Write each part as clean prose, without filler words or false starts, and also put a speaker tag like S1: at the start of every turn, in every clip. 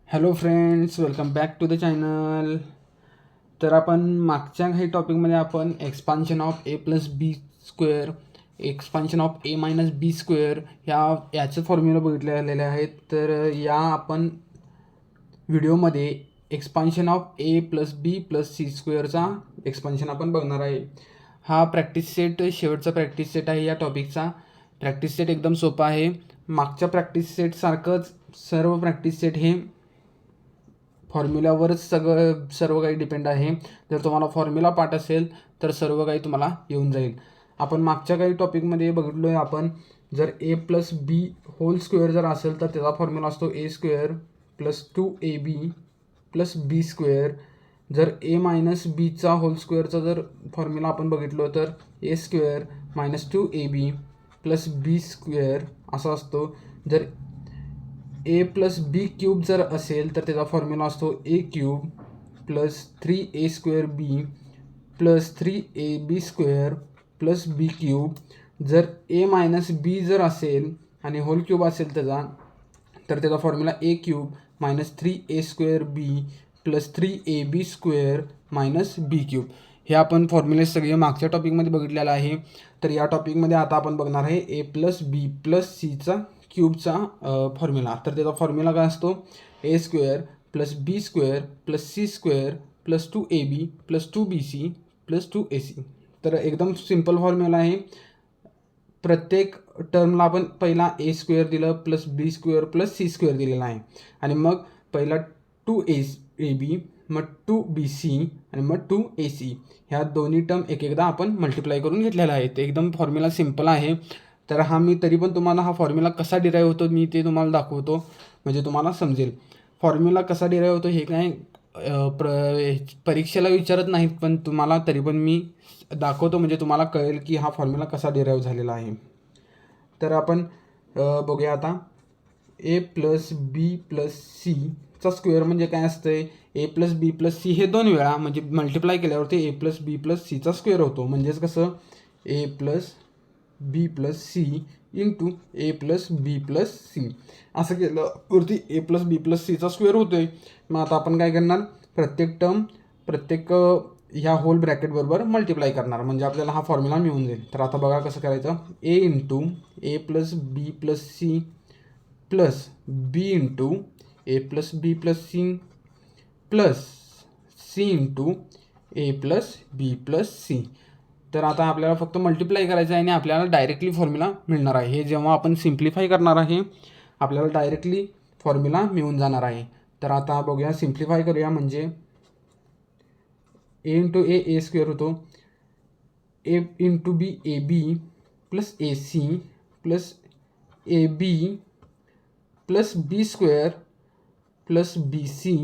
S1: Hello friends, welcome back to the channel. तर आपण मागच्या काही टॉपिकमध्ये आपण expansion of A plus B square, expansion of A minus B square याचे फॉर्म्युला बघितलेले आहेत. तर या आपण व्हिडिओमध्ये expansion of A plus B plus C स्क्वेअरचा एक्सपान्शन आपण बघणार आहे. हा प्रॅक्टिस सेट शेवटचा प्रॅक्टिस सेट आहे या टॉपिकचा. प्रॅक्टिस सेट एकदम सोपा आहे. मागच्या प्रॅक्टिस सेटसारखंच सर्व प्रॅक्टिस सेट हे फॉर्म्युल्यावरच सर्व काही डिपेंड आहे. जर तुम्हाला फॉर्म्युला पाठ असेल तर सर्व काही तुम्हाला येऊन जाईल. आपण मागच्या काही टॉपिकमध्ये बघितलो आहे आपण, जर ए प्लस बी होल स्क्वेअर जर असेल तर त्याचा फॉर्म्युला असतो A square plus 2ab plus B square. जर ए मायनस बीचा होल स्क्वेअरचा जर फॉर्म्युला आपण बघितलो तर ए square minus 2ab plus B square असा असतो. जर ए प्लस बी क्यूब जर असेल तर त्याचा फॉर्म्युला असतो ए क्यूब प्लस 3a स्क्वेअर बी प्लस 3ab स्क्वेअर प्लस बी क्यूब. जर ए मायनस बी जर असेल आणि होल क्यूब असेल तर त्याचा फॉर्म्युला ए क्यूब मायनस 3a स्क्वेअर बी प्लस 3ab स्क्वेअर मायनस बी क्यूब. हे आपण फॉर्म्युले सगळे मागच्या टॉपिकमध्ये बघितलेलं आहे. तर या टॉपिकमध्ये आता आपण बघणार आहे ए प्लस बी प्लस सीचा क्यूबचा फॉर्म्युला. तर त्याचा फॉर्म्युला काय असतो A square plus B square plus C square plus 2ab plus 2bc plus 2ac. तर एकदम सिम्पल फॉर्म्युला आहे. प्रत्येक टर्मला आपण पहिला ए स्क्वेअर दिलं plus B square plus C square दिलेला आहे आणि मग पहिला 2ab मग 2bc आणि मग 2ac ह्या दोन्ही टर्म एक एकदा आपण मल्टिप्लाय करून घेतलेला आहे. ते एकदम फॉर्म्युला सिम्पल आहे. तर मी तरी पण तुम्हाला हा फॉर्म्युला कसा डिराईव्ह होतो मी ते तुम्हाला दाखवतो, म्हणजे तुम्हाला समजेल. फॉर्म्युला कसा डिराईव्ह होतो हे काय परीक्षेला विचारत नाहीत, पण तुम्हाला तरी पण मी दाखवतो म्हणजे तुम्हाला कळेल की हा फॉर्म्युला कसा डिराईव्ह झालेला आहे. तर आपण बघूया आता. ए प्लस बी प्लस सीचा स्क्वेअर म्हणजे काय असतंय, ए प्लस बी प्लस सी हे दोन वेळा म्हणजे मल्टिप्लाय केल्यावरती ए प्लस बी प्लस सीचा स्क्वेअर होतो. म्हणजेच कसं ए plus B plus C into A plus B plus C असं केलं वरती ए प्लस बी प्लस सीचा स्क्वेअर होतो आहे. मग आता आपण काय करणार, प्रत्येक ह्या होल ब्रॅकेटबरोबर मल्टिप्लाय करणार म्हणजे आपल्याला हा फॉर्म्युला मिळून जाईल. तर आता बघा कसं करायचं. A into A plus B plus C plus B into A plus B plus C plus C into A plus B plus C. तर आता आपल्याला फक्त मल्टिप्लाय करायचं आहे आणि आपल्याला डायरेक्टली फॉर्म्युला मिळणार आहे. हे जेव्हा आपण सिम्प्लिफाय करणार आहे आपल्याला डायरेक्टली फॉर्म्युला मिळून जाणार आहे. तर आता बघूया, सिम्प्लिफाय करूया. म्हणजे ए इंटू ए स्क्वेअर होतो, A into B A B plus A C plus A B plus B square plus B C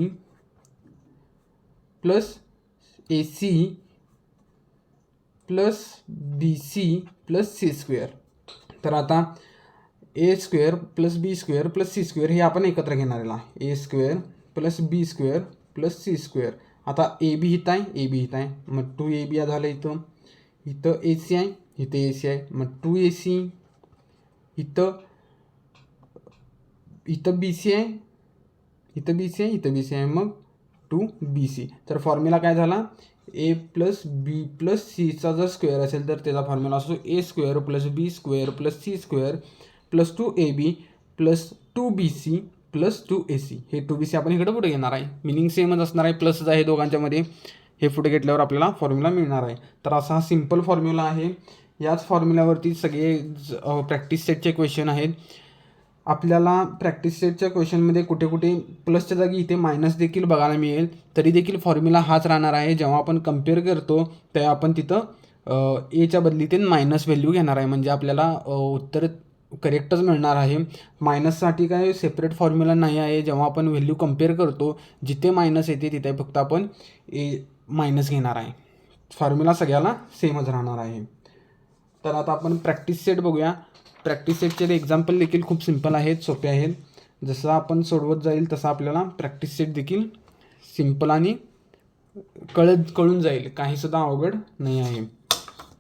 S1: plus A C plus B C plus C square. तर आता A square plus B square plus C square हे आपण एकत्र घेणारेला A square plus B square plus C square. आता A बी इथं आहे, A B इथं आहे, मग 2ab झालं. इथं ए सी आहे, इथं ए सी आहे, मग 2ac. इथं बी सी आहे, इथं बी सी आहे, इथं बी सी आहे, मग 2bc. तर फॉर्म्युला काय झाला, ए प्लस बी प्लस सीचा जर स्क्वेअर असेल तर त्याचा फॉर्म्युला असतो A square plus B square plus C square plus 2ab plus 2bc plus 2ac. हे 2bc आपण इकडे पुढे घेणार आहे, मिनिंग सेमच असणार आहे, प्लसच आहे दोघांच्यामध्ये. हे पुढे घेतल्यावर आपल्याला फॉर्म्युला मिळणार आहे. तर असा हा सिम्पल फॉर्म्युला आहे. याच फॉर्म्युल्यावरती सगळे प्रॅक्टिस सेटचे क्वेश्चन आहेत. आपल्याला प्रॅक्टिस सेटच्या क्वेश्चनमध्ये कुठे कुठे प्लसच्या जागी इथे मायनस देखील बघायला मिळेल, तरी देखील फॉर्म्युला हाच राहणार आहे. जेव्हा आपण कम्पेअर करतो तेव्हा आपण तिथं एच्या बदली ते मायनस व्हॅल्यू घेणार आहे, म्हणजे आपल्याला उत्तर करेक्टच मिळणार आहे. मायनससाठी काय सेपरेट फॉर्म्युला नाही आहे. जेव्हा आपण व्हॅल्यू कम्पेअर करतो जिथे मायनस येते तिथे फक्त आपण ए मायनस घेणार आहे. फॉर्म्युला सगळ्याला सेमच राहणार आहे. तर आता आपण प्रॅक्टिस सेट बघूया. प्रॅक्टिस सेटचे एक्झाम्पल देखील खूप सिम्पल आहेत, सोपे आहेत. जसं आपण सोडवत जाईल तसं आपल्याला प्रॅक्टिस सेट देखील सिम्पल आणि कळून जाईल, काहीसुद्धा अवघड नाही आहे.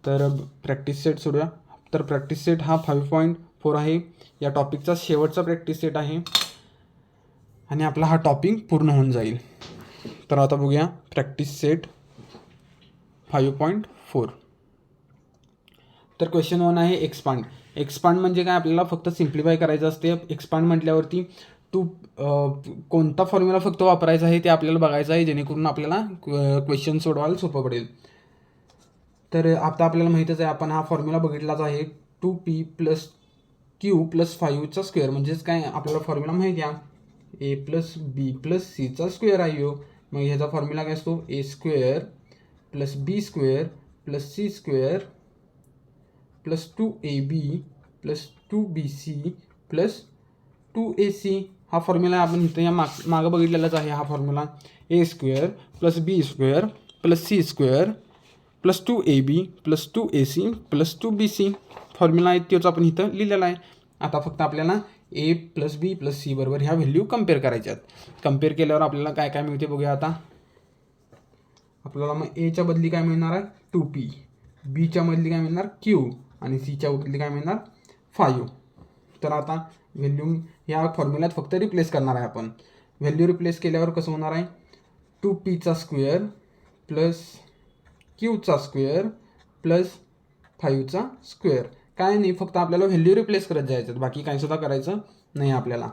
S1: तर प्रॅक्टिस सेट सोडूया. तर प्रॅक्टिस सेट हा 5.4 आहे. या टॉपिकचा शेवटचा प्रॅक्टिस सेट आहे. आणि आपला हा टॉपिक पूर्ण होऊन जाईल. तर आता बघूया प्रॅक्टिस सेट 5.4. तर क्वेश्चन 1 आहे एक्सपांड. एक्सपांड म्हणजे काय, आपल्याला फक्त सिम्प्लिफाय करायचं असते. एक्सपांड म्हटल्यावरती कोणता फॉर्म्युला फक्त वापरायचा आहे ते आपल्याला बघायचं आहे, जेणेकरून आपल्याला क्वेश्चन सोडवायला सोपं पडेल. तर आता आपल्याला माहीतच आहे, आपण हा फॉर्म्युला बघितलाच आहे. 2p + q + 5चा स्क्वेअर म्हणजेच काय, आपल्याला फॉर्म्युला माहिती आहे a + b + cचा स्क्वेअर आहे. मग ह्याचा फॉर्म्युला काय असतो, a² + b² + c² + 2ab + 2bc + 2ac. हा फॉर्म्युला आपण इथं या मागं बघितलेलाच आहे. हा formula a² + b² + c² + 2ab + 2ac + 2bc formula आहे, तोच आपण इथं लिहिलेला आहे. आता फक्त आपल्याला a + b + c बरोबर ह्या व्हॅल्यू कम्पेअर करायच्या आहेत. कम्पेअर केल्यावर आपल्याला काय काय मिळते बघूया. आता आपल्याला मग एच्या बदली काय मिळणार आहे 2p, बीच्या बदली काय मिळणार q आणि सीच्या बदली काय मिळणार 5. तर आता व्हॅल्यू ह्या फॉर्म्युल्यात फक्त रिप्लेस करणार आहे आपण. व्हॅल्यू रिप्लेस केल्यावर कसं होणार आहे, 2pचा स्क्वेअर + qचा स्क्वेअर + 5चा स्क्वेअर. काय नाही, फक्त आपल्याला व्हॅल्यू रिप्लेस करत जायचं, बाकी काय सुद्धा करायचं नाही आपल्याला.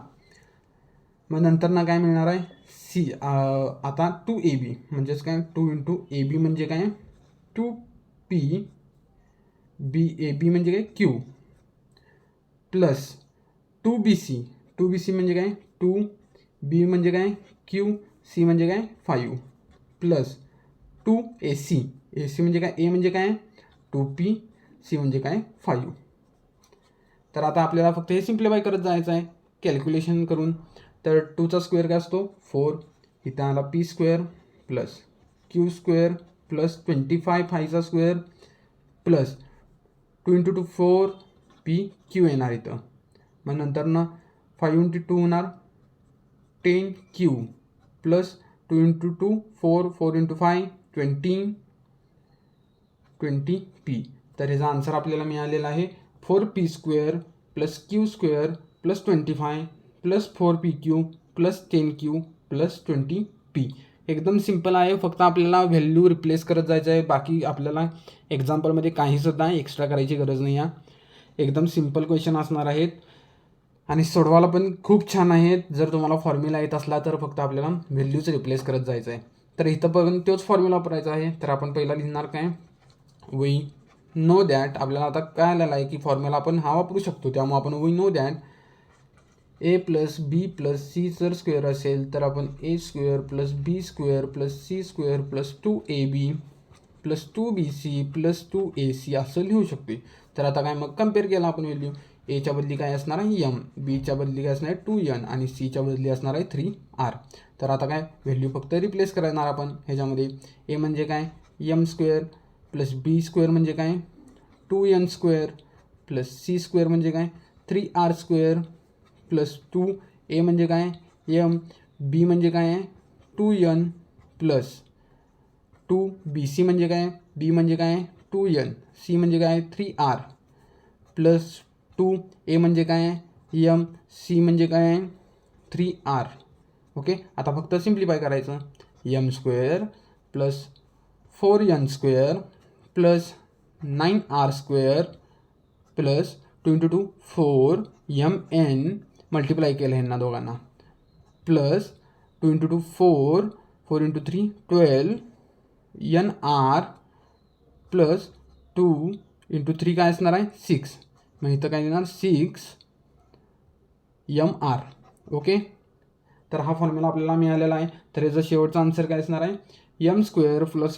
S1: मग नंतर ना काय मिळणार आहे सी. आता 2ab म्हणजेच काय, 2 × ab म्हणजे काय 2p, ab म्हणजे काय q + 2bc. 2bc म्हणजे काय 2b म्हणजे काय q, c म्हणजे काय 5 + 2ac. ac म्हणजे काय, a म्हणजे काय 2p, c म्हणजे काय 5. तर आता आपल्याला फक्त हे सिम्प्लिफाय करत जायचं आहे कॅल्क्युलेशन करून. तर 2चा स्क्वेअर काय असतो 4, इथं आला p² + q² + 25 5चा स्क्वेअर + 2 × 2 4pq येणार इथं. मग नंतर ना 5 × 2 होणार 10q + 2 × 2 4, 4 × 5 20p. तर ह्याचा आन्सर आपल्याला मिळालेला आहे 4p² + q² + 25 + 4pq + 10q + 20p. एकदम सिम्पल आहे, फक्त आपल्याला व्हॅल्यू रिप्लेस करत जायचं आहे. बाकी आपल्याला एक्झाम्पलमध्ये काहीसुद्धा एक्स्ट्रा करायची गरज नाही आहे. एकदम सिम्पल क्वेश्चन असणार आहेत आणि सोडवायला पण खूप छान आहेत. जर तुम्हाला फॉर्म्युला येत असला तर फक्त आपल्याला व्हॅल्यूच रिप्लेस करत जायचं आहे. तर इथं पण तोच फॉर्म्युला वापरायचा आहे. तर आपण पहिला लिहिणार काय, वी नो दॅट. आपल्याला आता काय आलेलं आहे की फॉर्म्युला आपण हा वापरू शकतो, त्यामुळे आपण we know that a + b + c जर स्क्वेअर असेल तर आपण a² + b² + c² + 2ab + 2bc + 2ac असं लिहू शकतो. तर आता काय, मग कम्पेअर केला आपण व्हॅल्यू. एच्या बदली काय असणार आहे m, बीच्या बदली काय असणार आहे 2n आणि सीच्या बदली असणार आहे 3r. तर आता काय, व्हॅल्यू फक्त रिप्लेस करणार आपण ह्याच्यामध्ये. a म्हणजे काय m² + b² म्हणजे काय 2n² + c² म्हणजे काय 3r² + 2a म्हणजे काय m, b म्हणजे काय 2n + 2bc म्हणजे काय, b म्हणजे काय 2n, c म्हणजे काय 3r + 2a म्हणजे काय m, c म्हणजे काय 3r. ओके, आता फक्त सिम्प्लिफाय करायचं. m² + 4n² + 9r² + 2 × 2 4mn multiply केलं ह्यांना दोघांना + 2 × 2 4, 4 × 3 12 nr + 2 × 3 काय असणार आहे 6. मग इथं काय येणार 6mr. ओके, तर हा फॉर्म्युला आपल्याला मिळालेला आहे. तर याचा शेवटचा आन्सर काय असणार आहे m² +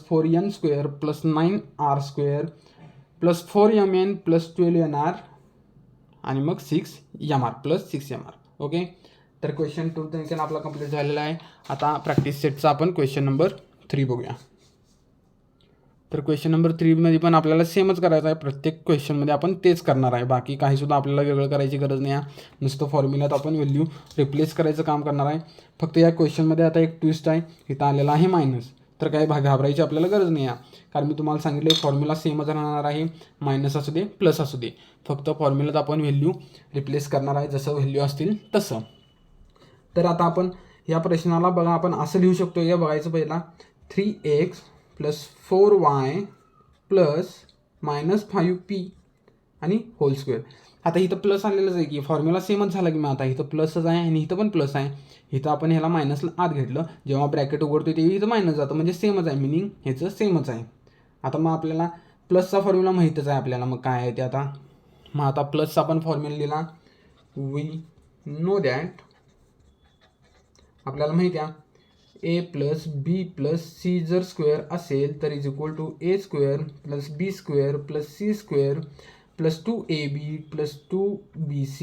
S1: 4n² + 9r² + 4mn + 12nr आणि मग 6mr + 6mr. ओके, तर क्वेश्चन 2 देखील आपला कंप्लीट झालेला आहे. आता प्रॅक्टिस सेटचा आपण क्वेश्चन नंबर 3 बघूया. तर क्वेश्चन नंबर 3मध्ये पण आपल्याला सेमच करायचं आहे. प्रत्येक क्वेश्चनमध्ये आपण तेच करणार आहे, बाकी काहीसुद्धा आपल्याला वेगळं करायची गरज नाही आहे. नुसतं फॉर्म्युल्यात आपण व्हॅल्यू रिप्लेस करायचं काम करणार आहे. फक्त या क्वेश्चनमध्ये आता एक ट्विस्ट आहे, इथं आलेला आहे मायनस. तर काही घाबरायची आपल्याला गरज नाही आहे, कारण मी तुम्हाला सांगितले फॉर्म्युला सेमच राहणार आहे. मायनस असू दे प्लस असू दे, फक्त फॉर्म्युल्यात आपण व्हॅल्यू रिप्लेस करणार आहे जसं व्हॅल्यू असतील तसं. तर आता आपण या प्रश्नाला बघा आपण असं लिहू शकतो, या बघायचं पहिला 3x + 4y + -5p आणि होल स्क्वेअर. आता इथं प्लस आलेलंच आहे की फॉर्म्युला सेमच झाला की मग आता इथं प्लसच आहे आणि इथं पण प्लस आहे. इथं आपण ह्याला मायनसला आत घेतलं, जेव्हा ब्रॅकेट उघडतो तेव्हा इथं मायनस जातं, म्हणजे सेमच आहे, मिनिंग ह्याचं सेमच आहे. आता मग आपल्याला प्लसचा फॉर्म्युला माहीतच आहे आपल्याला, मग काय आहे ते आता. मग आता प्लसचा आपण फॉर्म्युला लिहिला. वी नो दॅट, आपल्याला माहिती आहे a + b + c जर स्क्वेअर असेल तर = a² + b² + c² + 2ab + 2bc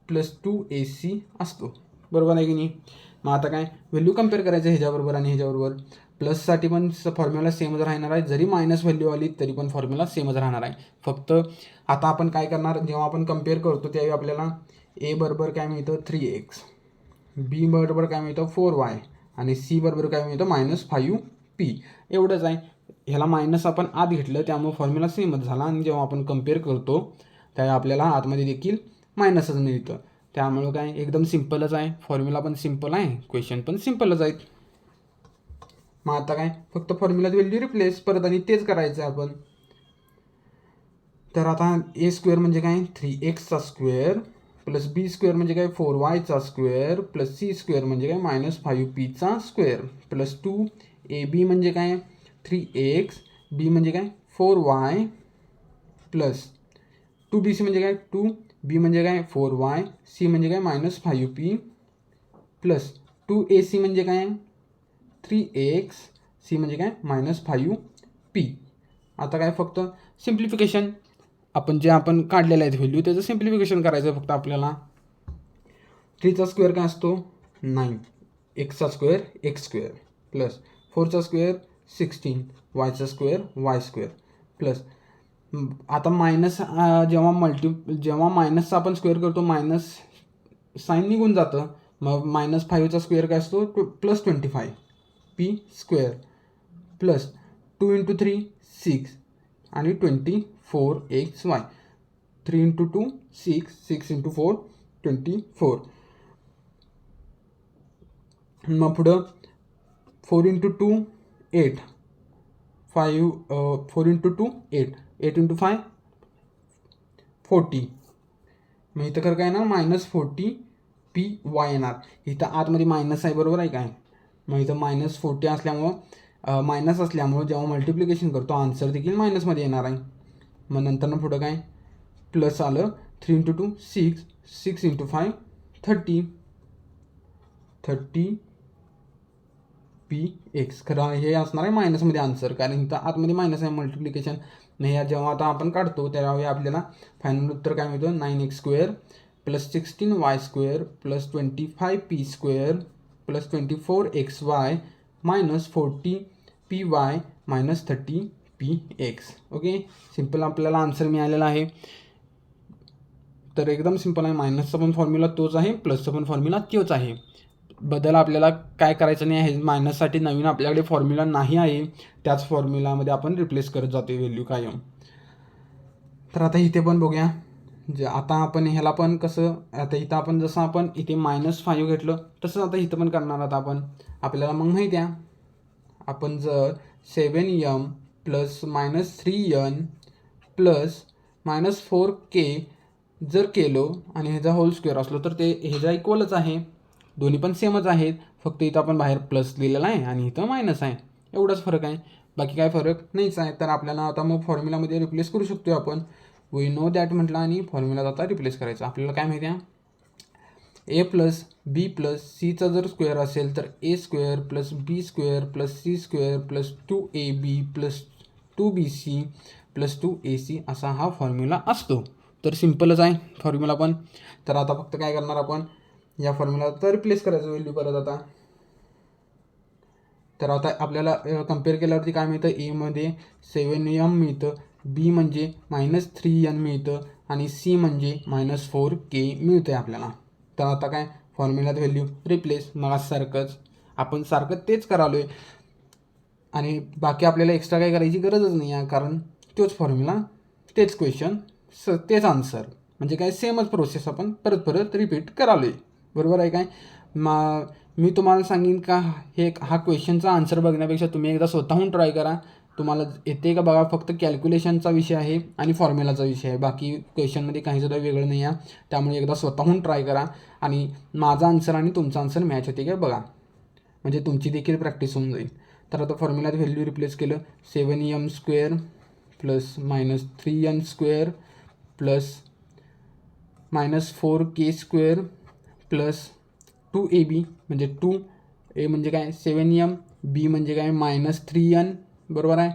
S1: + 2ac असतो. बरोबर आहे की नाही. मग आता काय व्हॅल्यू कम्पेअर करायचं ह्याच्याबरोबर आणि ह्याच्याबरोबर. प्लससाठी पण फॉर्म्युला सेमच राहणार आहे, जरी मायनस व्हॅल्यू आली तरी पण फॉर्म्युला सेमच राहणार आहे. फक्त आता आपण काय करणार, जेव्हा आपण कम्पेअर करतो त्यावेळी आपल्याला a बरोबर काय मिळतं 3x, b बरोबर काय मिळतं 4y आणि c बरोबर काय मिळतं -5p. एवढंच आहे. ह्याला मायनस आपण आत घेतलं त्यामुळे फॉर्म्युला सेमच झाला आणि जेव्हा आपण कम्पेअर करतो त्यावेळी आपल्याला आतमध्ये देखील मायनसच मिळतं. त्यामुळं काय एकदम सिम्पलच आहे, फॉर्म्युला पण सिम्पल आहे, क्वेश्चन पण सिम्पलच आहेत. मग आता काय फक्त फॉर्म्युलात व्हॅल्यू रिप्लेस परत आणि तेच करायचं आहे आपण. तर आता a² म्हणजे काय 3x² + b² म्हणजे काय 4y² + c² म्हणजे काय -5p² + 2ab म्हणजे काय 3x, b म्हणजे काय 4y + 2bc म्हणजे काय 2b म्हणजे काय 4y, c म्हणजे काय -5p + 2ac म्हणजे काय 3x, c म्हणजे काय -5p. आता काय फक्त सिम्प्लिफिकेशन, आपण जे आपण काढलेलं आहे व्हॅल्यू त्याचं सिम्प्लिफिकेशन करायचं फक्त आपल्याला. 3² काय असतो 9, x² x² + 4² 16, y² + आता मायनस जेव्हा मायनसचा आपण स्क्वेअर करतो मायनस साईन निघून जातं, मग -5चा² काय असतो +25p² + 2 × 3 6 आणि 24xy. 3 × 2 6, 6 × 4 24. मग पुढं 4 × 2 8, 4 × 2 8, 8 × 5 40. मग इथं खरं काय ना -40py येणार. इथं आतमध्ये मायनस आहे, बरोबर आहे काय. मग इथं -40 असल्यामुळं जेव्हा मल्टिप्लिकेशन करतो आन्सर देखील मायनसमध्ये येणार आहे. मग नंतर पुढं काय प्लस आलं 3 × 2 6, 6 × 5 30px. खरं हे असणार आहे मायनसमध्ये आन्सर, कारण इथं आतमध्ये मायनस आहे मल्टिप्लिकेशन. नाही जेव्हा आता आपण काढतो त्यावेळी आपल्याला फायनल उत्तर काय मिळतं 9x² + 16y² + 25p² + 24xy -40py -30px. Okay, simple आपल्याला आन्सर मिळालेला आहे. तर एकदम सिम्पल आहे. मायनसचा पण फॉर्म्युला तोच आहे, प्लसचा पण फॉर्म्युला तोच आहे. बदल आपल्याला काय करायचं नाही आहे. मायनससाठी नवीन आपल्याकडे फॉर्म्युला नाही आहे, त्याच फॉर्म्युलामध्ये आपण रिप्लेस करत जातो व्हॅल्यू कायम. तर आता इथे पण बघूया, आता आपण ह्याला पण कसं, आता इथं आपण जसं आपण इथे -5 घेतलं तसंच आता इथं पण करणार आहोत आपण. आपल्याला मग माहिती आहे आपण जर 7m + -3n + -4k जर केलो आणि ह्याचा होल स्क्वेअर असलो तर ते ह्याचा इक्वलच आहे, दोन्ही पण सेमच आहेत. फक्त इथं आपण बाहेर प्लस लिहिलेला आहे आणि इथं मायनस आहे, एवढाच फरक आहे, बाकी काय फरक नाहीच आहे. तर आपल्याला आता मग फॉर्म्युलामध्ये रिप्लेस करू शकतो आपण. वी नो दॅट म्हटलं आणि फॉर्म्युला आता रिप्लेस करायचा. आपल्याला काय माहिती आहे a + b + cचा जर स्क्वेअर असेल तर a² + b² + c² + 2ab + 2bc + 2ac असा हा फॉर्म्युला असतो. तर सिम्पलच आहे फॉर्म्युला पण. तर आता फक्त काय करणार आपण या फॉर्म्युला तर रिप्लेस करायचं व्हॅल्यू परत आता. तर आता आपल्याला कम्पेअर केल्यावरती काय मिळतं, ए मध्ये 7m मिळतं, बी म्हणजे -3n मिळतं आणि सी म्हणजे -4k मिळतं आहे आपल्याला. तर आता काय फॉर्म्युलात व्हॅल्यू रिप्लेस, मग सारखंच आपण तेच करालो आहे आणि बाकी आपल्याला एक्स्ट्रा काय करायची गरजच नाही आहे, कारण तोच फॉर्म्युला, तेच क्वेश्चन, तेच आन्सर, म्हणजे काय सेमच प्रोसेस आपण परत रिपीट करालो आहे. बरोबर आहे काय. मग मी तुम्हाला सांगेन का हा क्वेश्चनचा आन्सर बघण्यापेक्षा तुम्ही एकदा स्वतःहून ट्राय करा. तुम्हाला येते का बघा. फक्त कॅल्क्युलेशनचा विषय आहे आणि फॉर्म्युलाचा विषय आहे. बाकी क्वेश्चनमध्ये काहीसुद्धा वेगळं नाही आहे. त्यामुळे एकदा स्वतःहून ट्राय करा आणि माझा आन्सर आणि तुमचा आन्सर मॅच होते का बघा. म्हणजे तुमची देखील प्रॅक्टिस होऊन जाईल. तर आता फॉर्म्युलात व्हॅल्यू रिप्लेस केलं. 7m² plus -3n² plus -4k² plus 2ab म्हणजे 2a म्हणजे काय 7m, b म्हणजे काय -3n बरोबर आहे,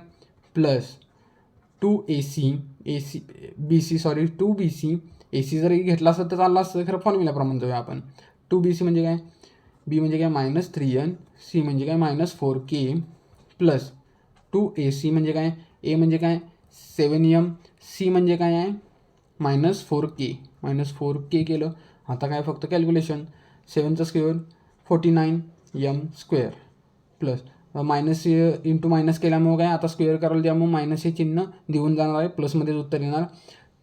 S1: प्लस 2bc 2bc जरी घेतला असतं तर चाललं असतं, खरं फॉर्म्युल्याप्रमाणे जाऊया आपण. 2bc म्हणजे काय, b म्हणजे काय -3n, c म्हणजे काय -4k प्लस 2ac म्हणजे काय, a म्हणजे काय 7m, c म्हणजे काय आहे -4k केलं. आता काय फक्त कॅल्क्युलेशन. 7चा square 49m² plus minus into minus केल्यामुळे काय आता स्क्वेअर करायला त्यामुळे मायनस हे चिन्ह देऊन जाणार आहे, प्लसमध्येच उत्तर येणार.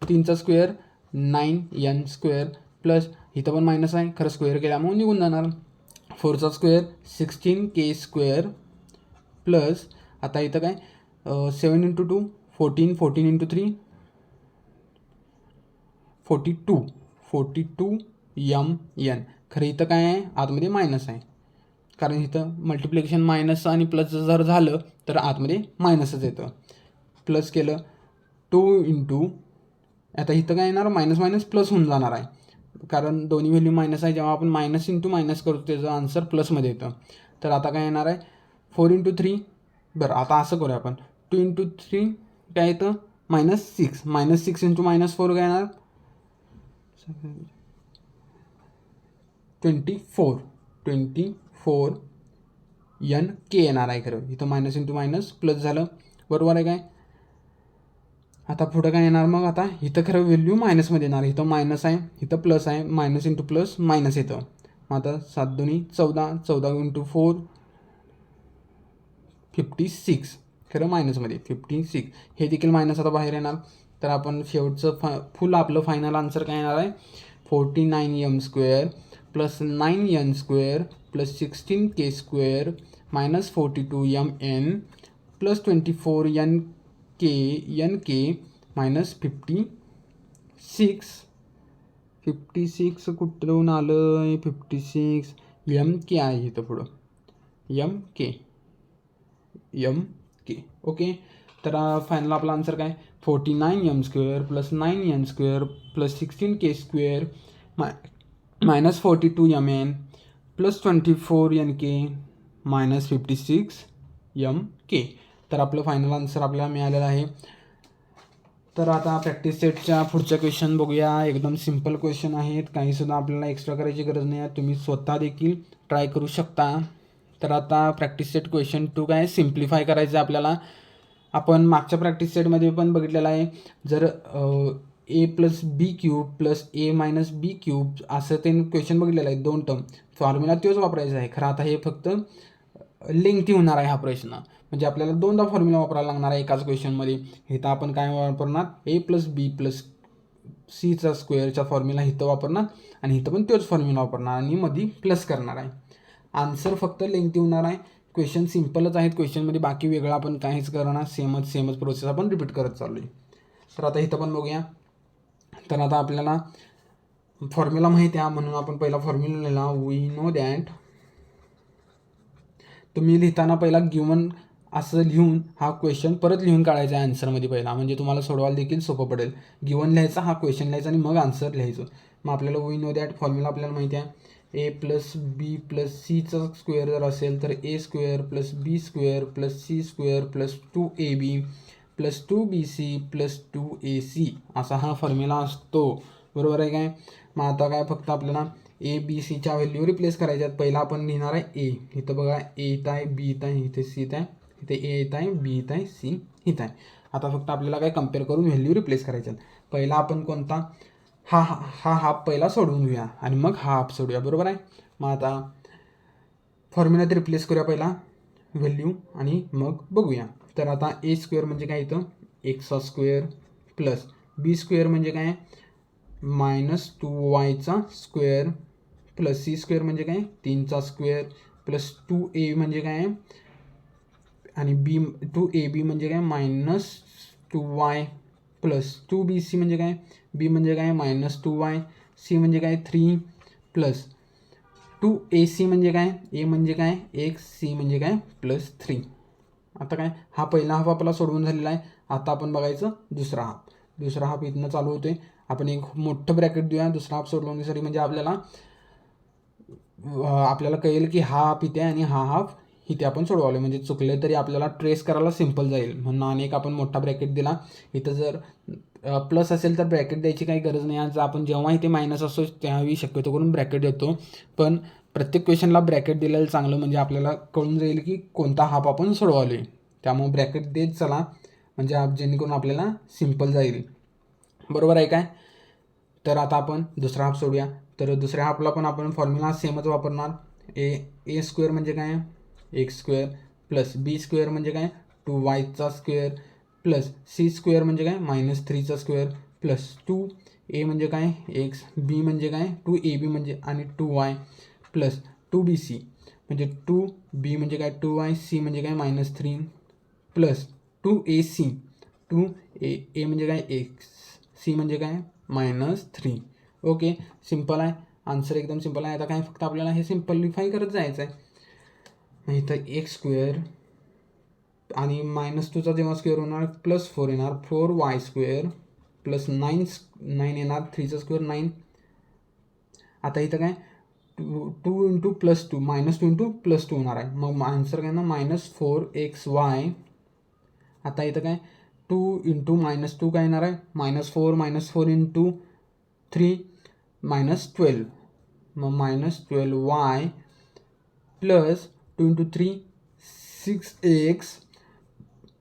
S1: 3चा स्क्वेअर 9n² प्लस इथं पण मायनस आहे, खरं स्क्वेअर केल्यामुळे निघून जाणार. 4चा स्क्वेअर 16k² प्लस आता इथं काय 7 × 2 14, 14 × 3 42mn. खरं इथं काय आहे आतमध्ये मायनस आहे, कारण इथं मल्टिप्लिकेशन मायनस आणि प्लस जर झालं तर आतमध्ये मायनसच येतं. प्लस केलं 2 × आता इथं काय येणार मायनस मायनस प्लस होऊन जाणार आहे, कारण दोन्ही व्हॅल्यू मायनस आहे. जेव्हा आपण मायनस इंटू मायनस करतो त्याचं आन्सर प्लसमध्ये येतं. तर आता काय येणार आहे 4 × 3. बरं आता असं करूया आपण 2 × 3 काय येतं -6. -6 × -4 काय येणार 24n येणार आहे. खरं इथं मायनस इंटू मायनस प्लस झालं बरोबर आहे काय. आता पुढं काय येणार मग, आता इथं खरं व्हॅल्यू मायनसमध्ये येणार. इथं मायनस आहे, इथं प्लस आहे, मायनस इंटू प्लस मायनस येतं. मग आता 7 × 2 = 14, 14 × 4 56, खरं मायनसमध्ये 56. हे देखील मायनस आता बाहेर येणार. तर आपण शेवटचं फुल आपलं फायनल आन्सर काय येणार आहे 49m² plus 9n² plus 16k² minus 42mn plus 24nk minus 56 कुठून आलं 56 mk आहे इथं पुढं mk. ओके. तर फायनल आपला आन्सर काय 49m² plus 9n² plus 16k² minus 42mn plus 24nk minus 56mk. तर आपलं फायनल आन्सर आपल्याला मिळालेलं आहे. तर आता प्रॅक्टिस सेटच्या पुढच्या क्वेश्चन बघूया. एकदम सिम्पल क्वेश्चन आहेत, काहीसुद्धा आपल्याला एक्स्ट्रा करायची गरज नाही आहे. तुम्ही स्वतः देखील ट्राय करू शकता. तर आता प्रॅक्टिस सेट क्वेश्चन 2 काय सिम्प्लिफाय करायचं आहे आपल्याला. आपण मागच्या प्रॅक्टिस सेटमध्ये पण बघितलेलं आहे. जर a + b³ plus a - b³ असं ते क्वेश्चन बघितलेलं आहे, 2 टर्म. फॉर्म्युला तोच वापरायचा आहे. खरं आता हे फक्त लेंथी होणार आहे हा प्रश्न, म्हणजे आपल्याला 2दा फॉर्म्युला वापरायला लागणार आहे एकाच क्वेश्चनमध्ये. इथं आपण काय वापरणार a + b + cचा स्क्वेअरचा फॉर्म्युला इथं वापरणार आणि इथं पण तोच फॉर्म्युला वापरणार आणि मध्ये प्लस करणार आहे. आन्सर फक्त लेंथी होणार आहे. क्वेश्चन सिम्पलच आहेत. क्वेश्चनमध्ये बाकी वेगळं आपण काहीच करणार, सेमच प्रोसेस आपण रिपीट करत चालू आहे. तर आता इथं पण बघूया. तर आता आपल्याला फॉर्म्युला माहिती आहे म्हणून आपण पहिला फॉर्म्युला लिहिला. वी नो दॅट, तुम्ही लिहिताना पहिला गिवन असं लिहून हा क्वेश्चन परत लिहून काढायचा आहे आन्सरमध्ये पहिला, म्हणजे तुम्हाला सोडवायला देखील सोपं पडेल. गिवन लिहायचा, हा क्वेश्चन लिहायचा आणि मग आन्सर लिहायचं. मग आपल्याला वी नो दॅट फॉर्म्युला आपल्याला माहिती आहे. a + b + cचा स्क्वेअर जर असेल तर a² + b² + c² + 2ab + 2bc + 2ac असा हा फॉर्म्युला असतो, बरोबर आहे काय. मग आता काय फक्त आपल्याला a b cच्या व्हॅल्यू रिप्लेस करायच्यात. पहिला आपण लिहिणार आहे a. इथं बघा a इथं आहे, b इथं आहे, इथे c इथं आहे, इथे a इथं आहे, b इथं आहे, c इथं आहे. आता फक्त आपल्याला काय कम्पेअर करून व्हॅल्यू रिप्लेस करायच्यात. पहिला आपण कोणता हा हाफ पहिला सोडवून घेऊया आणि मग हा हाफ सोडूया, बरोबर आहे. मग आता फॉर्म्युल्यात रिप्लेस करूया पहिला व्हॅल्यू आणि मग बघूया. तर आता a² म्हणजे काय इथं x² प्लस b² म्हणजे काय -2y² प्लस सी स्क्वेअर म्हणजे काय 3चा स्क्वेअर प्लस 2a म्हणजे काय आणि बी 2ab म्हणजे काय -2y प्लस 2bc म्हणजे काय बी म्हणजे काय -2y सी म्हणजे काय 3 प्लस 2ac म्हणजे काय ए म्हणजे काय 1 सी म्हणजे काय +3. आता काय हा पहिला हाफ आपला सोडवून झालेला आहे. आता आपण बघायचं दुसरा हाफ इथनं चालू होतोय. आपण एक मोठं ब्रॅकेट देऊया दुसरा हाफ सोडवण्यासाठी, म्हणजे आपल्याला कळेल की हा हाफ इथे आणि हा हाफ इथे आपण सोडवले, म्हणजे चुकले तरी आपल्याला ट्रेस करायला सिंपल जाईल म्हणून अनेक आपण मोठा ब्रॅकेट दिला. इथं जर प्लस असेल तर ब्रॅकेट द्यायची काही गरज नाही. आज आपण जेव्हा इथे मायनस असतो त्यावेळी शक्यतो करून ब्रॅकेट देतो, पण प्रत्येक क्वेश्चनला ब्रॅकेट दिलेलं चांगलं, म्हणजे आपल्याला कळून जाईल की कोणता हाफ आपण सोडवले. त्यामुळे ब्रॅकेट देत चला, म्हणजे जेणेकरून आपल्याला सिंपल जाईल. बरोबर आहे काय? तर आता आपण दुसरा हाफ सोडूया. तर दुसऱ्या हाफला पण आपण फॉर्म्युला सेमच वापरणार. ए स्क्वेअर म्हणजे काय x square plus B square म्हणजे काय 2yचा स्क्वेअर प्लस सी स्क्वेअर म्हणजे काय -3चा स्क्वेअर प्लस 2a म्हणजे काय एक्स, बी म्हणजे काय 2ab म्हणजे आणि 2y प्लस 2bc म्हणजे 2b म्हणजे काय 2y, सी म्हणजे काय -3 प्लस 2ac 2a म्हणजे काय एक्स, सी म्हणजे काय -3. ओके, सिम्पल आहे. आन्सर एकदम सिम्पल आहे. आता काय फक्त आपल्याला हे सिम्पलिफाय करत जायचं आहे. इथं एक्स स्क्वेअर आणि -2चा जेव्हा स्क्वेअर होणार +4 येणार 4y स्क्वेअर प्लस 9 येणार 3चा स्क्वेअर 9. आता इथं काय 2 इंटू +2 -2 इंटू +2 होणार आहे. मग आन्सर काय ना -4xy. आता इथं काय 2 इंटू -2 काय येणार आहे -4 इंटू 3 -12 मग -12y प्लस 2 इंटू 3 6x.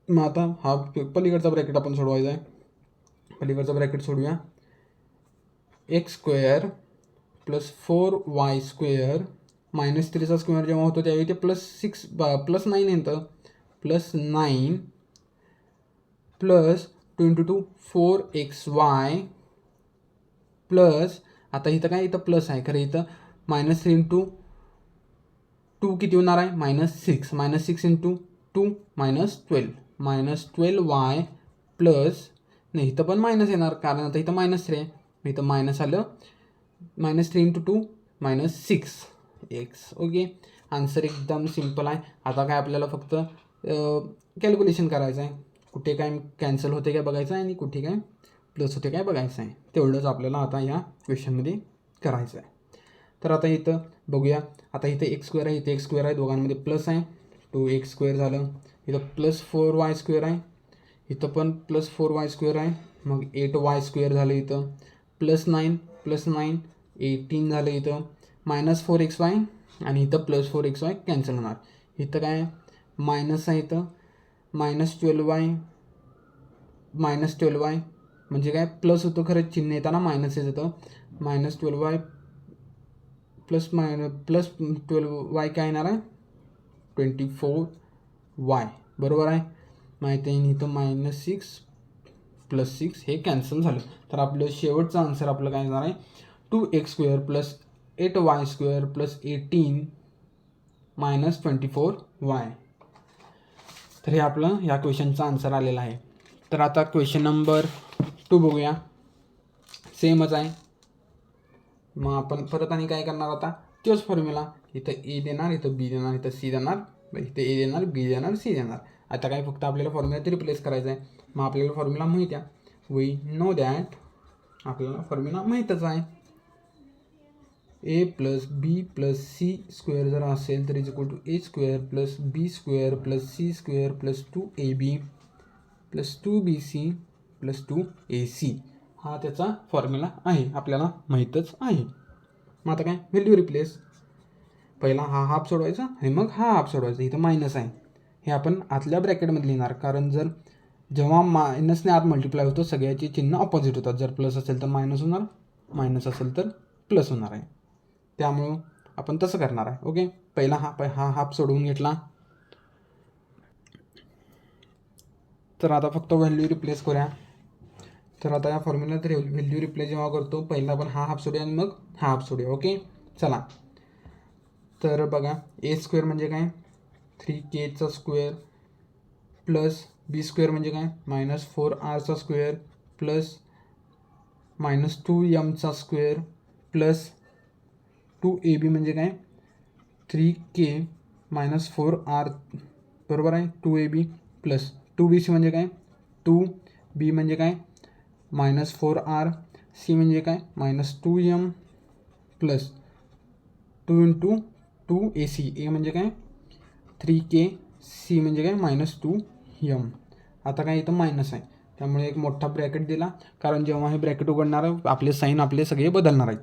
S1: मग आता हा पलीकडचा ब्रॅकेट आपण सोडवायचा आहे. पलीकडचा ब्रॅकेट सोडूया. X square plus 4y square -3चा स्क्वेअर जेव्हा होतो त्यावेळी ते +9 येतं +9 प्लस 2 इंटू 2 4xy प्लस आता इथं काय इथं प्लस आहे खरं इथं -3 इंटू 2 किती होणार आहे -6 -6 इंटू 2 -12y प्लस नाही इथं पण मायनस येणार कारण आता इथं -3 आहे. इथं मायनस आलं -3 इंटू 2 -6x. ओके, आन्सर एकदम सिम्पल आहे. आता काय आपल्याला फक्त कॅल्क्युलेशन करायचं आहे. कुठे काय कॅन्सल होते काय बघायचं आहे आणि कुठे काय प्लस होते काय बघायचं आहे. तेवढंच आपल्याला आता या क्वेश्चनमध्ये करायचं आहे. तर आता इथं बघूया. आता इथं एक्स स्क्वेअर आहे, इथे एक्स स्क्वेअर आहे, दोघांमध्ये प्लस आहे 2x स्क्वेअर झालं. इथं +4y स्क्वेअर आहे, इथं पण +4y स्क्वेअर आहे. मग 8y स्क्वेअर झालं. इथं +9 +9 18 झालं. इथं -4xy आणि इथं +4xy कॅन्सल होणार. इथं काय मायनस आहे, इथं -12y म्हणजे काय प्लस होतं खरं चिन्ह येताना मायनस येतं. -12y प्लस 12y काय येणार आहे 24y. बरोबर आहे. माहिती आहे. इथं -6 +6 हे कॅन्सल झालं. तर आपलं शेवटचं आन्सर आपलं काय येणार आहे 2x square plus 8y square plus 18 -24y. तर हे आपलं या क्वेश्चनचा आन्सर आलेला आहे. तर आता क्वेश्चन नंबर 2 बघूया. सेमच आहे. मग आपण परत आणि काय करणार आता तोच फॉर्म्युला. इथं ए देणार, इथं बी देणार, इथं सी देणार, इथं ए देणार, बी देणार, सी देणार. आता काय फक्त आपल्याला फॉर्म्युला रिप्लेस करायचा आहे. मग आपल्याला फॉर्म्युला माहिती आहे. वी नो दॅट आपल्याला फॉर्म्युला माहीतच आहे. A plus B plus C square जर असेल तर = A square plus B square plus C square plus 2ab plus 2bc plus 2ac. हा त्याचा फॉर्म्युला आहे, आपल्याला माहीतच आहे. मग आता काय व्हॅल्यू रिप्लेस. पहिला हा हाफ सोडवायचा आणि मग हा हाफ सोडवायचा. इथं मायनस आहे, हे आपण आतल्या ब्रॅकेटमध्ये लिहिणार, कारण जर जेव्हा मायनसने आत मल्टिप्लाय होतो सगळ्याची चिन्ह ऑपोजिट होतात. जर प्लस असेल तर मायनस होणार, मायनस असेल तर प्लस होणार आहे. त्यामुळं आपण तसं करणार आहे. ओके, पहिला हा हाफ सोडवून घेतला. तर आता फक्त व्हॅल्यू रिप्लेस करूया. तर आता या फॉर्म्युल्यात व्हॅल्यू रिप्लेस जेव्हा करतो पहिला आपण हा हाफ सोडूया आणि मग हा हाफ सोडूया. ओके, चला तर बघा ए स्क्वेअर म्हणजे काय 3k square plus B square म्हणजे काय -4r square plus -2m square plus 2ab म्हणजे काय 3k -4r बरोबर आहे 2ab प्लस 2bc म्हणजे काय 2b म्हणजे काय -4r c म्हणजे काय -2m प्लस 2 × 2ac a म्हणजे काय 3k c म्हणजे काय -2m. आता काय इथं मायनस आहे त्यामुळे एक मोठा ब्रॅकेट दिला कारण जेव्हा हे ब्रॅकेट उघडणार आपले साईन आपले सगळे बदलणार आहेत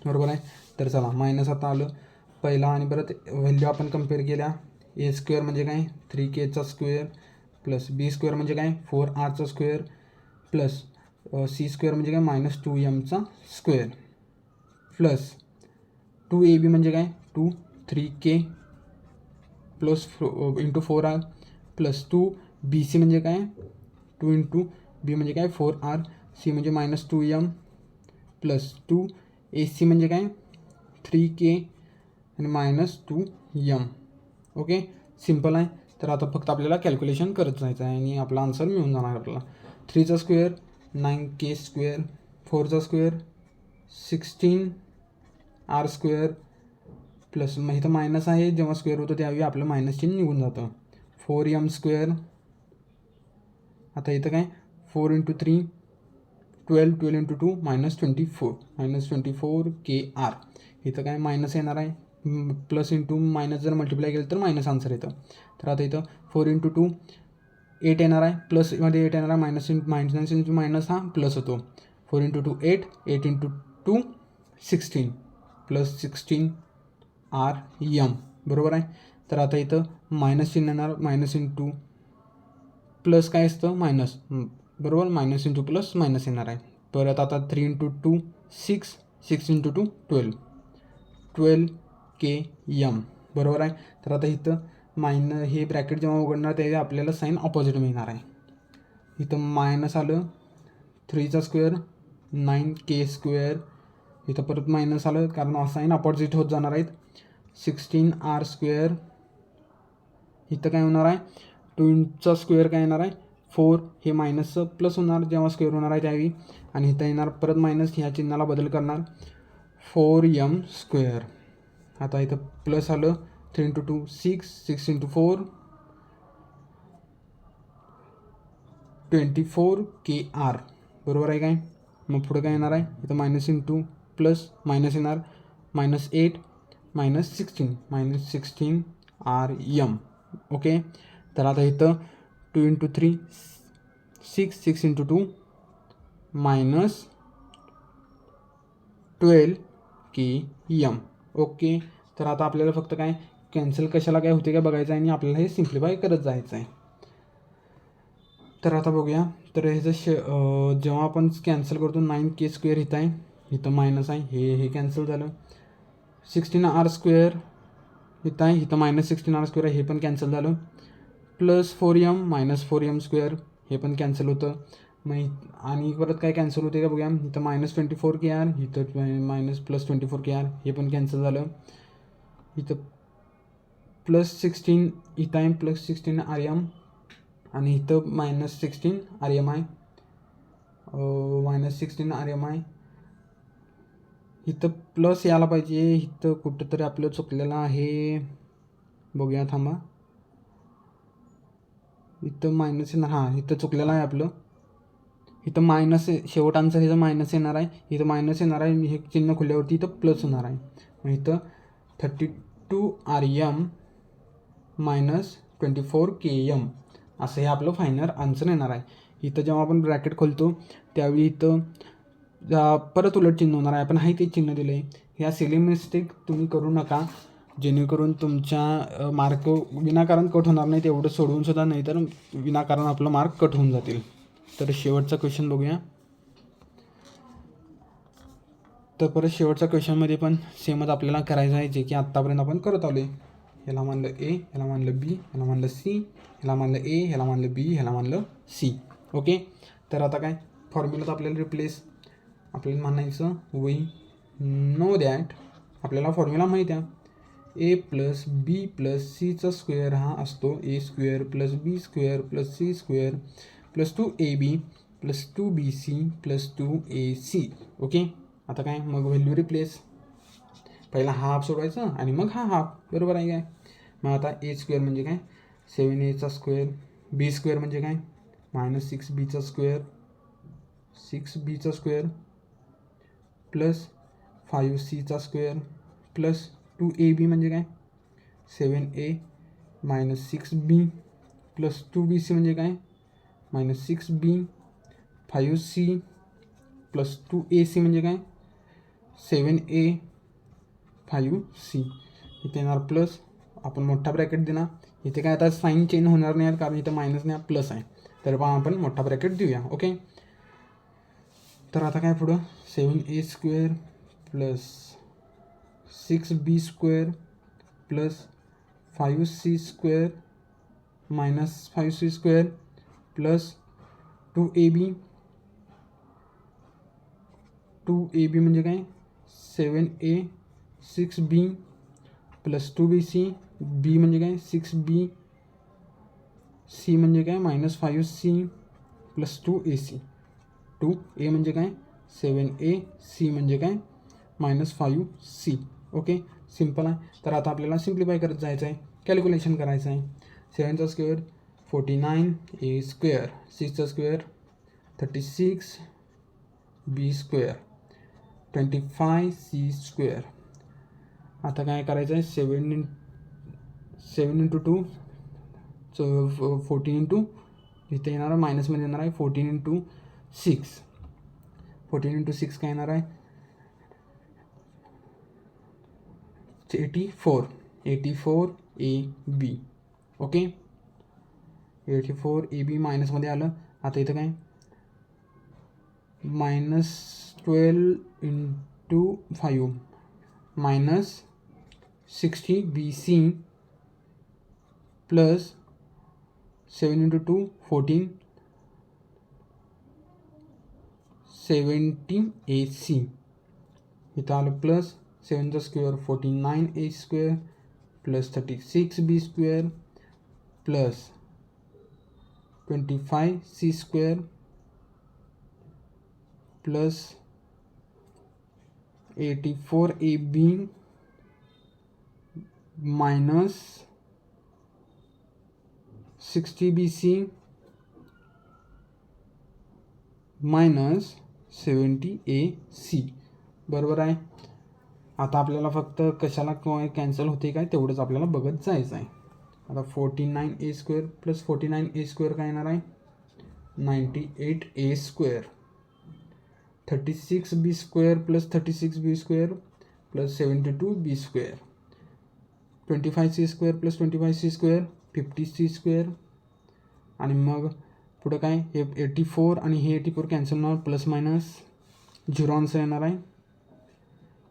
S1: बरोबर आहे. तर चला मायनस आता आलं पहिला आणि परत व्हॅल्यू आपण कम्पेअर केल्या ए स्क्वेअर म्हणजे काय 3k square plus B square म्हणजे काय 4r square plus C square म्हणजे काय -2m स्क्वेअर प्लस 2ab म्हणजे काय 3k plus into 4r plus 2bc म्हणजे काय 2 × b म्हणजे काय 4r c म्हणजे -2m प्लस 2ac म्हणजे काय 3k आणि -2m. ओके सिम्पल आहे. तर आता फक्त आपल्याला कॅल्क्युलेशन करत जायचं आहे आणि आपला आन्सर मिळून जाणार आपल्याला 3 square 9k square 4 square 16r square plus मग इथं मायनस आहे जेव्हा स्क्वेअर होतं त्यावेळी आपलं मायनस चिन्ह निघून जातं 4m स्क्वेअर. आता इथं काय 4 × 3 12 12 × 2 -24 -24kr. इथं काय मायनस येणार आहे प्लस इंटू मायनस जर मल्टिप्लाय केलं तर मायनस आन्सर येतं. तर आता इथं 4 × 2 8 येणार आहे प्लसमध्ये 8 येणार आहे मायनस इंटू मायनस हा प्लस होतो 4 × 2 8 8 × 2 16 प्लस 16rm बरोबर आहे. तर आता इथं मायनस चिन्ह येणार मायनस इंटू प्लस काय असतं मायनस बरोबर मायनस इंटू प्लस मायनस येणार आहे. परत आता 3 × 2 6 6 × 2 12km बरोबर आहे. तर आता इथं हे ब्रॅकेट जेव्हा उघडणार त्यावेळी आपल्याला साईन ऑपोजिट मिळणार आहे. इथं मायनस आलं 3 स्क्वेअर 9k स्क्वेअर इथं परत मायनस आलं कारण साईन ऑपोजिट होत जाणार आहेत 16r स्क्वेअर. इथं काय होणार आहे 2 स्क्वेअर काय येणार आहे 4 हे मायनस प्लस होणार जेव्हा स्क्वेअर होणार आहे त्यावेळी आणि इथं येणार परत मायनस ह्या चिन्हाला बदल करणार 4m स्क्वेअर. आता इथं प्लस आलं 3 × 2 6 6 × 4 24kr बरोबर आहे काय. मग पुढं काय येणार आहे इथं मायनस इंटू प्लस मायनस येणार -8 -16rm. ओके तर आता इथं 2 × 3 6 6 × 2 -12km. ओके तर आता आपल्याला फक्त काय कॅन्सल कशाला काय होते काय बघायचं आहे आणि आपल्याला हे सिम्प्लिफाय करत जायचं आहे. तर आता बघूया तर ह्याचं जेव्हा आपण कॅन्सल करतो 9k स्क्वेअर इथं आहे इथं मायनस आहे हे कॅन्सल झालं 16r स्क्वेअर इथं आहे इथं -16r स्क्वेअर आहे हे पण कॅन्सल झालं प्लस 4m -4m स्क्वेअर हे पण कॅन्सल होतं. मग आणि परत काय कॅन्सल होते का बघूया इथं -24kr इथं +24kr हे पण कॅन्सल झालं. इथं +16 इथं आहे +16rm आणि इथं -16rm आहे -16rm आहे. इथं प्लस यायला पाहिजे इथं कुठंतरी आपलं चुकलेलं आहे बघूया थांबा इथं मायनस येणार हां इथं चुकलेलं आहे आपलं इथं मायनस शेवट आन्सर ह्याचं मायनस येणार आहे इथं मायनस येणार आहे हे चिन्ह खुलल्यावरती इथं प्लस होणार आहे. मग इथं 32rm -24km असं हे आपलं फायनल आन्सर येणार आहे. इथं जेव्हा आपण ब्रॅकेट खोलतो त्यावेळी इथं परत उलट चिन्ह होणार आहे आपण हाही ते चिन्ह दिलं आहे. ह्या सिली मिस्टेक तुम्ही करू नका जेणेकरून तुमच्या मार्क विनाकारण कट होणार नाही तेवढं सोडवून सुद्धा नाही तर विनाकारण आपलं मार्क कट होऊन जातील. तर शेवटचा क्वेश्चन बघूया. तर परत शेवटच्या क्वेश्चनमध्ये पण सेमच आपल्याला करायचं आहे जे की आत्तापर्यंत आपण करत आलो आहे. ह्याला मानलं ए ह्याला मानलं बी ह्याला मानलं सी ह्याला मानलं ए ह्याला मानलं बी ह्याला मानलं सी. ओके तर आता काय फॉर्म्युलात आपल्याला रिप्लेस आपल्याला म्हणायचं वही नो दॅट आपल्याला फॉर्म्युला माहिती आहे ए प्लस बी प्लस सीचा स्क्वेअर हा असतो A square plus B square plus C square plus 2ab plus 2bc plus 2ac. Okay, आता काय मग व्हॅल्यू रिप्लेस, पहिला हा हाफ सोडवायचा आणि मग हा हाफ, बरोबर आहे काय. मग आता ए स्क्वेअर म्हणजे काय 7a स्क्वेअर, बी स्क्वेअर म्हणजे काय -6b square 6b square plus 5c square plus 2ab म्हणजे काय 7a - 6b प्लस 2bc म्हणजे काय -6b 5c प्लस 2ac म्हणजे काय 7a 5c. इथे येणार प्लस, आपण मोठा ब्रॅकेट देणार. इथे काय आता साईन चेंज होणार नाही कारण इथं मायनस नाही प्लस आहे, तर पण आपण मोठा ब्रॅकेट देऊया. ओके, तर आता काय पुढं 7a square plus 6b square plus 5c square minus 5c square plus 2ab म्हणजे काय 7a 6b plus 2bc, b म्हणजे काय 6b, c म्हणजे काय -5c प्लस 2ac. 2a म्हणजे काय 7a, c म्हणजे काय -5c. ओके, सिम्पल आहे. तर आता आपल्याला सिम्प्लिफाय करत जायचं आहे, कॅल्क्युलेशन करायचं आहे. 7चा स्क्वेअर 49a स्क्वेअर, 6चा square 36 b square 25c square. आता काय करायचं आहे 7 × 2 14 × इथे येणार आहे मायनसमध्ये येणार आहे 14 × 6. 14 × 6 काय येणार आहे 84ab. ओके, 84ab मायनसमध्ये आलं. आता इथं काय -12 × 5 -60bc प्लस 7 × 2 14 70ac. इथं आलं प्लस 7चा square 49a square plus 36b square plus 25c square plus 84ab minus 60bc minus 70ac. बरोबर आहे. आता आपल्याला फक्त कशाला कॅन्सल होते काय तेवढंच आपल्याला बघत जायचं आहे. आता 49a square plus 49a square काय येणार आहे 98a square, 36b square plus 36b square plus 72b square, 25c square plus 25c square 50c square. आणि मग पुढं काय हे 84 आणि हे 84 कॅन्सल होणार, प्लस मायनस 0 आन्सर येणार आहे.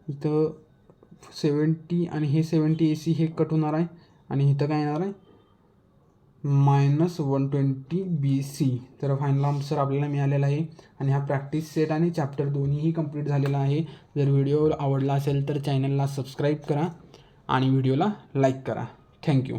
S1: इथं 70 आणि हे 70ac हे कट होणार आहे आणि इथं काय येणार आहे -120bc. तर फायनल आन्सर आपल्याला मिळालेला आहे. आणि हा प्रॅक्टिस सेट आणि चॅप्टर दोन्हीही कंप्लीट झालेला आहे. जर व्हिडिओ आवडला असेल तर चॅनलला सबस्क्राईब करा आणि व्हिडिओला लाईक करा. थँक्यू.